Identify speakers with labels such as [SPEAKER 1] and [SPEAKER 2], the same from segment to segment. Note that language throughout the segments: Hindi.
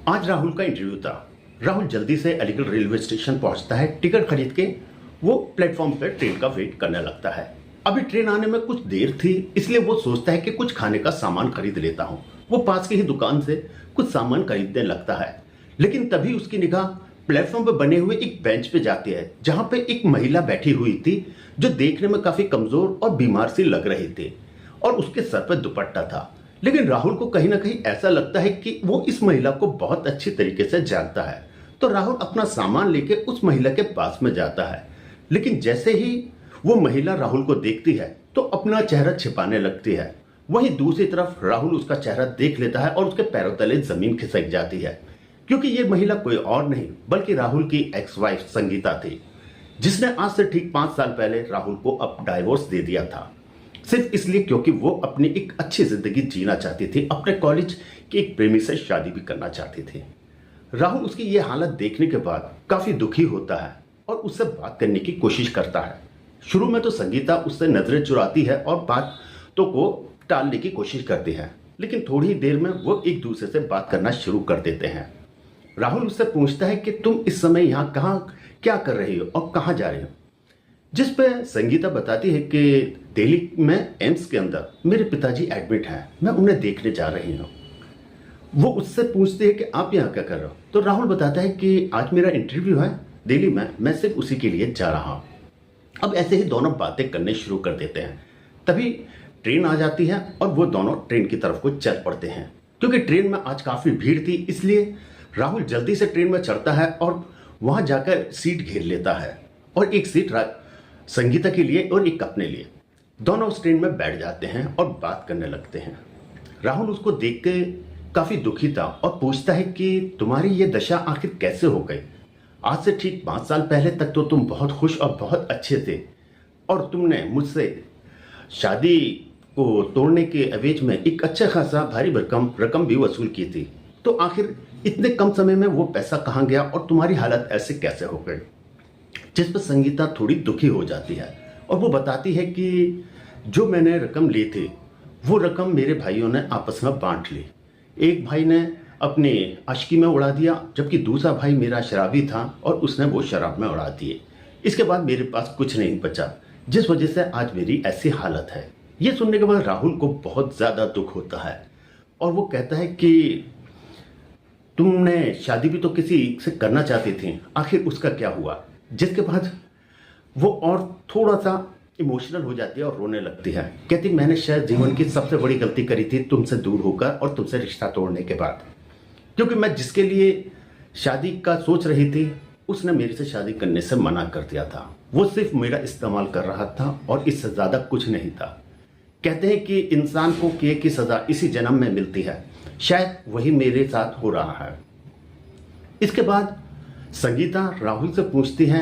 [SPEAKER 1] आज राहुल का इंटरव्यू था। राहुल जल्दी से अलीगढ़ रेलवे स्टेशन पहुंचता है। टिकट खरीद के वो प्लेटफॉर्म पर ट्रेन का वेट करने लगता है। अभी ट्रेन आने में कुछ देर थी, इसलिए वो सोचता है कि कुछ खाने का सामान खरीद लेता हूँ। वो पास की ही दुकान से कुछ सामान खरीदने लगता है, लेकिन तभी उसकी निगाह प्लेटफॉर्म पर बने हुए एक बेंच पे जाती है, जहां पे एक महिला बैठी हुई थी जो देखने में काफी कमजोर और बीमार सी लग रही थी और उसके सर पर दुपट्टा था। लेकिन राहुल को कहीं ना कहीं ऐसा लगता है कि वो इस महिला को बहुत अच्छी तरीके से जानता है, तो राहुल अपना सामान लेके उस महिला के पास में जाता है। लेकिन जैसे ही वो महिला राहुल को देखती है तो अपना चेहरा छिपाने लगती है। वहीं दूसरी तरफ राहुल उसका चेहरा देख लेता है और उसके पैरों तले जमीन खिसक जाती है, क्योंकि ये महिला कोई और नहीं बल्कि राहुल की एक्स वाइफ संगीता थी, जिसने आज से ठीक 5 साल पहले राहुल को अब डाइवोर्स दे दिया था, सिर्फ इसलिए क्योंकि वो अपनी एक अच्छी जिंदगी जीना चाहती थी, अपने कॉलेज के एक प्रेमी से शादी भी करना चाहती थी। राहुल उसकी ये हालत देखने के बाद काफी दुखी होता है और उससे बात करने की कोशिश करता है। शुरू में तो संगीता उससे नजरें चुराती है और बातों को टालने की कोशिश करती है, लेकिन थोड़ी ही देर में वो एक दूसरे से बात करना शुरू कर देते हैं। राहुल उससे पूछता है कि तुम इस समय यहाँ कहाँ क्या कर रही हो और कहाँ जा रही हो, जिस पे संगीता बताती है कि दिल्ली में एम्स के अंदर मेरे पिताजी एडमिट हैं, मैं उन्हें देखने जा रही हूँ। वो उससे पूछती है कि आप यहाँ क्या कर रहे हो, तो राहुल बताता है कि आज मेरा इंटरव्यू है दिल्ली में, मैं सिर्फ उसी के लिए जा रहा हूँ। अब ऐसे ही दोनों बातें करने शुरू कर देते हैं। तभी ट्रेन आ जाती है और वो दोनों ट्रेन की तरफ को चल पड़ते हैं। क्योंकि ट्रेन में आज काफी भीड़ थी, इसलिए राहुल जल्दी से ट्रेन में चढ़ता है और वहां जाकर सीट घेर लेता है, और एक सीट संगीता के लिए और एक अपने लिए। दोनों उस ट्रेन में बैठ जाते हैं और बात करने लगते हैं। राहुल उसको देख के काफी दुखी था और पूछता है कि तुम्हारी ये दशा आखिर कैसे हो गई। आज से ठीक 5 साल पहले तक तो तुम बहुत खुश और बहुत अच्छे थे, और तुमने मुझसे शादी को तोड़ने के एवज में एक अच्छा खासा भारी भरकम रकम भी वसूल की थी, तो आखिर इतने कम समय में वो पैसा कहाँ गया और तुम्हारी हालत ऐसे कैसे हो गई। जिस पर संगीता थोड़ी दुखी हो जाती है और वो बताती है कि जो मैंने रकम ली थी वो रकम मेरे भाइयों ने आपस में बांट ली। एक भाई ने अपने आशिकी में उड़ा दिया, जबकि दूसरा भाई मेरा शराबी था और उसने वो शराब में उड़ा दिए। इसके बाद मेरे पास कुछ नहीं बचा, जिस वजह से आज मेरी ऐसी हालत है। ये सुनने के बाद राहुल को बहुत ज्यादा दुख होता है और वो कहता है कि तुमने शादी भी तो किसी से करना चाहती थी, आखिर उसका क्या हुआ। जिसके बाद वो और थोड़ा सा इमोशनल हो जाती है और रोने लगती है। कहती मैंने शायद जीवन की सबसे बड़ी गलती करी थी तुमसे दूर होकर और तुमसे रिश्ता तोड़ने के बाद, क्योंकि मैं जिसके लिए शादी का सोच रही थी उसने मेरे से शादी करने से मना कर दिया था। वो सिर्फ मेरा इस्तेमाल कर रहा था और इससे ज्यादा कुछ नहीं था। कहते हैं कि इंसान को किए की सजा इसी जन्म में मिलती है, शायद वही मेरे साथ हो रहा है। इसके बाद संगीता राहुल से पूछती है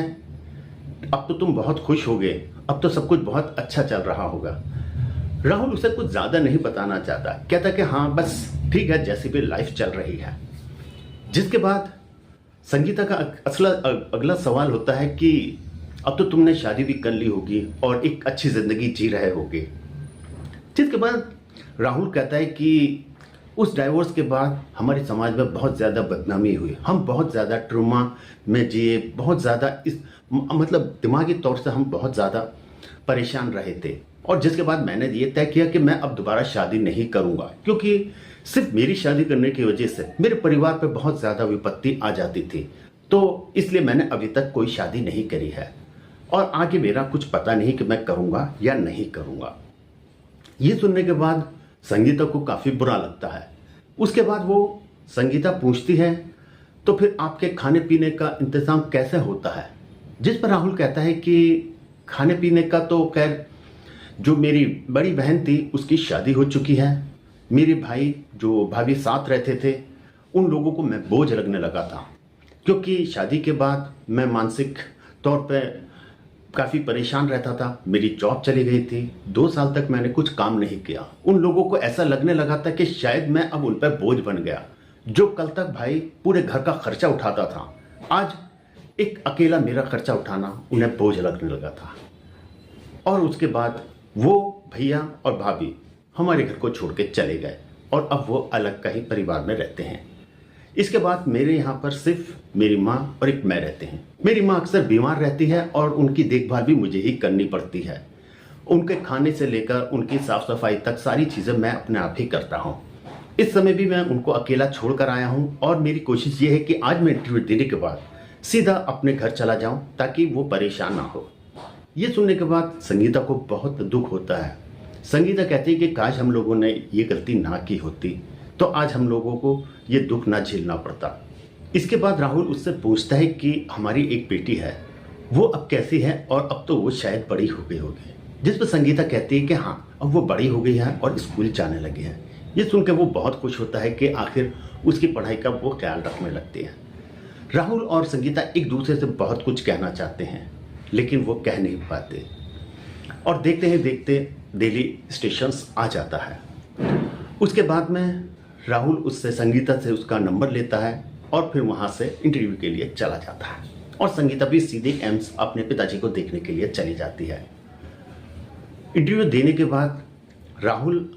[SPEAKER 1] अब तो तुम बहुत खुश हो गए, अब तो सब कुछ बहुत अच्छा चल रहा होगा। राहुल उसे कुछ ज्यादा नहीं बताना चाहता, कहता कि हाँ बस ठीक है, जैसी भी लाइफ चल रही है। जिसके बाद संगीता का अगला सवाल होता है कि अब तो तुमने शादी भी कर ली होगी और एक अच्छी जिंदगी जी रहे होगे। जिसके बाद राहुल कहता है कि उस डाइवोर्स के बाद हमारे समाज में बहुत ज़्यादा बदनामी हुई, हम बहुत ज़्यादा ट्रोमा में जिए, बहुत ज़्यादा मतलब दिमागी तौर से हम बहुत ज़्यादा परेशान रहे थे। और जिसके बाद मैंने ये तय किया कि मैं अब दोबारा शादी नहीं करूँगा, क्योंकि सिर्फ मेरी शादी करने की वजह से मेरे परिवार पर बहुत ज़्यादा विपत्ति आ जाती थी, तो इसलिए मैंने अभी तक कोई शादी नहीं करी है और आगे मेरा कुछ पता नहीं कि मैं करूँगा या नहीं करूँगा। ये सुनने के बाद संगीता को काफी बुरा लगता है। उसके बाद वो संगीता पूछती है तो फिर आपके खाने पीने का इंतजाम कैसे होता है। जिस पर राहुल कहता है कि खाने पीने का तो खैर जो मेरी बड़ी बहन थी उसकी शादी हो चुकी है, मेरे भाई जो भाभी साथ रहते थे उन लोगों को मैं बोझ लगने लगा था, क्योंकि शादी के बाद मैं मानसिक तौर पर काफ़ी परेशान रहता था। मेरी जॉब चली गई थी, 2 साल तक मैंने कुछ काम नहीं किया। उन लोगों को ऐसा लगने लगा था कि शायद मैं अब उन पर बोझ बन गया। जो कल तक भाई पूरे घर का खर्चा उठाता था, आज एक अकेला मेरा खर्चा उठाना उन्हें बोझ लगने लगा था। और उसके बाद वो भैया और भाभी हमारे घर को छोड़ के चले गए और अब वो अलग का ही परिवार में रहते हैं। इसके बाद मेरे यहाँ पर सिर्फ मेरी माँ और एक मैं रहते हैं। मेरी माँ अक्सर बीमार रहती है और उनकी देखभाल भी मुझे ही करनी पड़ती है। उनके खाने से लेकर उनकी साफ सफाई तक सारी चीज़ें मैं अपने आप ही करता हूँ। इस समय भी मैं उनको अकेला छोड़ कर आया हूँ और मेरी कोशिश ये है कि आज मैं इंटरव्यू देने के बाद सीधा अपने घर चला जाऊँ ताकि वो परेशान ना हो। ये सुनने के बाद संगीता को बहुत दुख होता है। संगीता कहती है कि काश हम लोगों ने ये गलती ना की होती तो आज हम लोगों को ये दुख ना झेलना पड़ता। इसके बाद राहुल उससे पूछता है कि हमारी एक बेटी है, वो अब कैसी है और अब तो वो शायद बड़ी हो गई होगी। जिस पर संगीता कहती है कि हाँ, अब वो बड़ी हो गई है और स्कूल जाने लगी है। ये सुनकर वो बहुत खुश होता है कि आखिर उसकी पढ़ाई का वो ख्याल रखने लगती है। राहुल और संगीता एक दूसरे से बहुत कुछ कहना चाहते हैं लेकिन वो कह नहीं पाते और देखते ही देखते दिल्ली स्टेशन आ जाता है। उसके बाद में राहुल उससे संगीता से उसका नंबर लेता है और फिर वहाँ से इंटरव्यू के लिए चला जाता है और संगीता भी सीधे एम्स अपने पिताजी को देखने के लिए चली जाती है। इंटरव्यू देने के बाद राहुल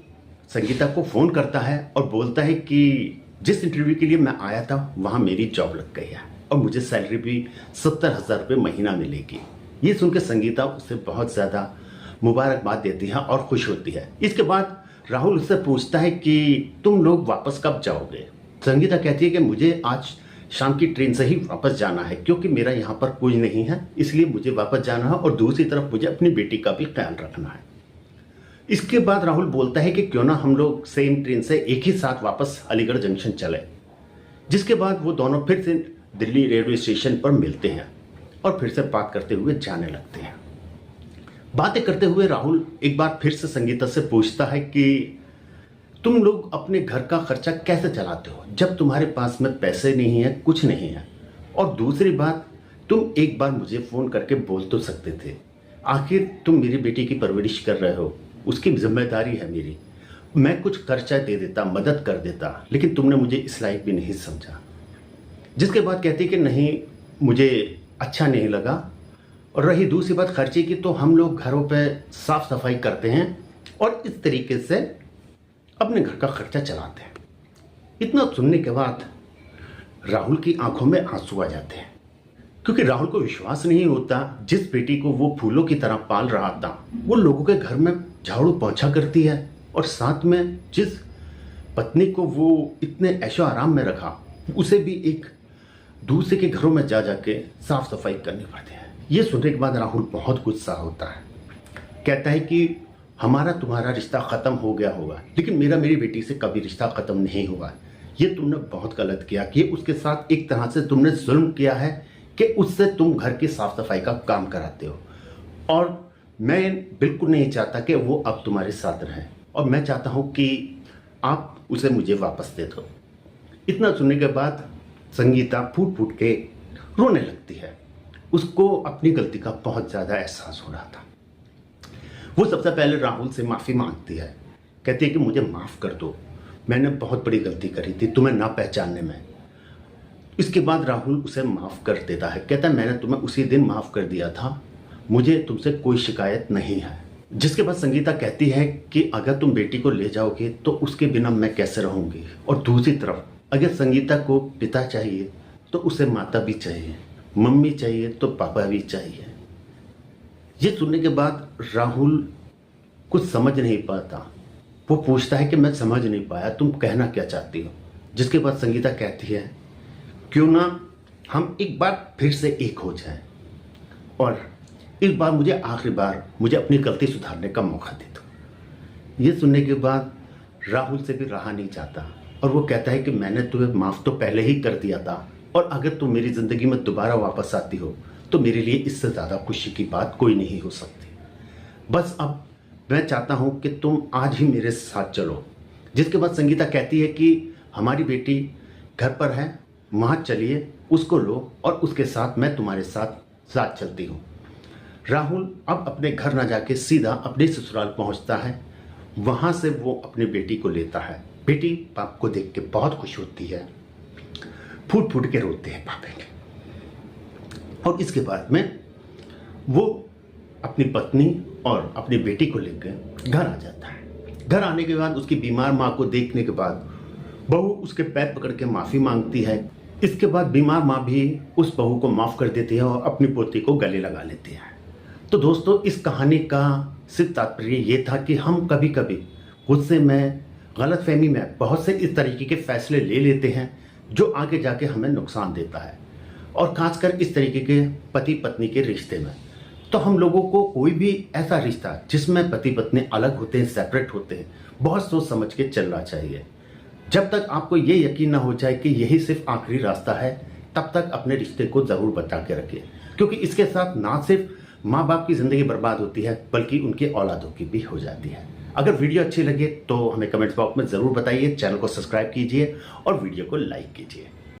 [SPEAKER 1] संगीता को फ़ोन करता है और बोलता है कि जिस इंटरव्यू के लिए मैं आया था वहाँ मेरी जॉब लग गई है और मुझे सैलरी भी 70,000 रुपये महीना मिलेगी। ये सुनकर संगीता उसे बहुत ज़्यादा मुबारकबाद देती है और खुश होती है। इसके बाद राहुल उससे पूछता है कि तुम लोग वापस कब जाओगे। संगीता कहती है कि मुझे आज शाम की ट्रेन से ही वापस जाना है क्योंकि मेरा यहाँ पर कोई नहीं है, इसलिए मुझे वापस जाना है और दूसरी तरफ मुझे अपनी बेटी का भी ख्याल रखना है। इसके बाद राहुल बोलता है कि क्यों ना हम लोग सेम ट्रेन से एक ही साथ वापस अलीगढ़ जंक्शन चले। जिसके बाद वो दोनों फिर से दिल्ली रेलवे स्टेशन पर मिलते हैं और फिर से बात करते हुए जाने लगते हैं। बातें करते हुए राहुल एक बार फिर से संगीता से पूछता है कि तुम लोग अपने घर का खर्चा कैसे चलाते हो जब तुम्हारे पास में पैसे नहीं है, कुछ नहीं है। और दूसरी बात, तुम एक बार मुझे फ़ोन करके बोल तो सकते थे। आखिर तुम मेरी बेटी की परवरिश कर रहे हो, उसकी जिम्मेदारी है मेरी। मैं कुछ खर्चा दे देता, मदद कर देता, लेकिन तुमने मुझे इस लायक भी नहीं समझा। जिसके बाद कहती कि नहीं, मुझे अच्छा नहीं लगा। और रही दूसरी बात खर्चे की, तो हम लोग घरों पे साफ सफाई करते हैं और इस तरीके से अपने घर का खर्चा चलाते हैं। इतना सुनने के बाद राहुल की आंखों में आंसू आ जाते हैं क्योंकि राहुल को विश्वास नहीं होता जिस बेटी को वो फूलों की तरह पाल रहा था वो लोगों के घर में झाड़ू पोंछा करती है और साथ में जिस पत्नी को वो इतने ऐशो आराम में रखा उसे भी एक दूसरे के घरों में जा जाके साफ सफाई करनी पड़ती है। ये सुनने के बाद राहुल बहुत गुस्सा होता है। कहता है कि हमारा तुम्हारा रिश्ता ख़त्म हो गया होगा लेकिन मेरा मेरी बेटी से कभी रिश्ता ख़त्म नहीं हुआ। ये तुमने बहुत गलत किया कि उसके साथ एक तरह से तुमने जुल्म किया है कि उससे तुम घर की साफ सफाई का काम कराते हो और मैं बिल्कुल नहीं चाहता कि वो अब तुम्हारे साथ रहे और मैं चाहता हूँ कि आप उसे मुझे वापस दे दो। इतना सुनने के बाद संगीता फूट फूट के रोने लगती है। उसको अपनी गलती का बहुत ज़्यादा एहसास हो रहा था। वो सबसे पहले राहुल से माफ़ी मांगती है। कहती है कि मुझे माफ़ कर दो, मैंने बहुत बड़ी गलती करी थी तुम्हें ना पहचानने में। इसके बाद राहुल उसे माफ़ कर देता है। कहता है मैंने तुम्हें उसी दिन माफ़ कर दिया था, मुझे तुमसे कोई शिकायत नहीं है। जिसके बाद संगीता कहती है कि अगर तुम बेटी को ले जाओगे तो उसके बिना मैं कैसे रहूँगी। और दूसरी तरफ अगर संगीता को पिता चाहिए तो उसे माता भी चाहिए, मम्मी चाहिए तो पापा भी चाहिए। ये सुनने के बाद राहुल कुछ समझ नहीं पाता। वो पूछता है कि मैं समझ नहीं पाया, तुम कहना क्या चाहती हो। जिसके बाद संगीता कहती है क्यों ना हम एक बार फिर से एक हो जाएं और इस बार मुझे आखिरी बार मुझे अपनी गलती सुधारने का मौका दे दो। ये सुनने के बाद राहुल से भी रहा नहीं जाता और वो कहता है कि मैंने तुम्हें माफ़ तो पहले ही कर दिया था और अगर तुम मेरी ज़िंदगी में दोबारा वापस आती हो तो मेरे लिए इससे ज़्यादा खुशी की बात कोई नहीं हो सकती। बस अब मैं चाहता हूँ कि तुम आज ही मेरे साथ चलो। जिसके बाद संगीता कहती है कि हमारी बेटी घर पर है, वहाँ चलिए, उसको लो और उसके साथ मैं तुम्हारे साथ चलती हूँ। राहुल अब अपने घर ना जाके सीधा अपने ससुराल पहुँचता है। वहाँ से वो अपनी बेटी को लेता है। बेटी बाप को देख के बहुत खुश होती है, फूट फूट के रोते हैं पापे के। और इसके बाद में वो अपनी पत्नी और अपनी बेटी को लेकर घर आ जाता है। घर आने के बाद उसकी बीमार माँ को देखने के बाद बहू उसके पैर पकड़ के माफी मांगती है। इसके बाद बीमार माँ भी उस बहू को माफ कर देती है और अपनी पोती को गले लगा लेती है। तो दोस्तों, इस कहानी का सिर्फ तात्पर्य ये था कि हम कभी कभी गुस्से में, गलतफहमी में बहुत से इस तरीके के फैसले ले लेते हैं जो आगे जाके हमें नुकसान देता है। और खासकर इस तरीके के पति पत्नी के रिश्ते में तो हम लोगों को कोई भी ऐसा रिश्ता जिसमें पति पत्नी अलग होते हैं, सेपरेट होते हैं, बहुत सोच समझ के चलना चाहिए। जब तक आपको ये यकीन ना हो जाए कि यही सिर्फ आखिरी रास्ता है, तब तक अपने रिश्ते को ज़रूर बचा के रखिए, क्योंकि इसके साथ ना सिर्फ माँ बाप की ज़िंदगी बर्बाद होती है बल्कि उनकी औलादों की भी हो जाती है। अगर वीडियो अच्छी लगे तो हमें कमेंट्स बॉक्स में ज़रूर बताइए, चैनल को सब्सक्राइब कीजिए और वीडियो को लाइक कीजिए।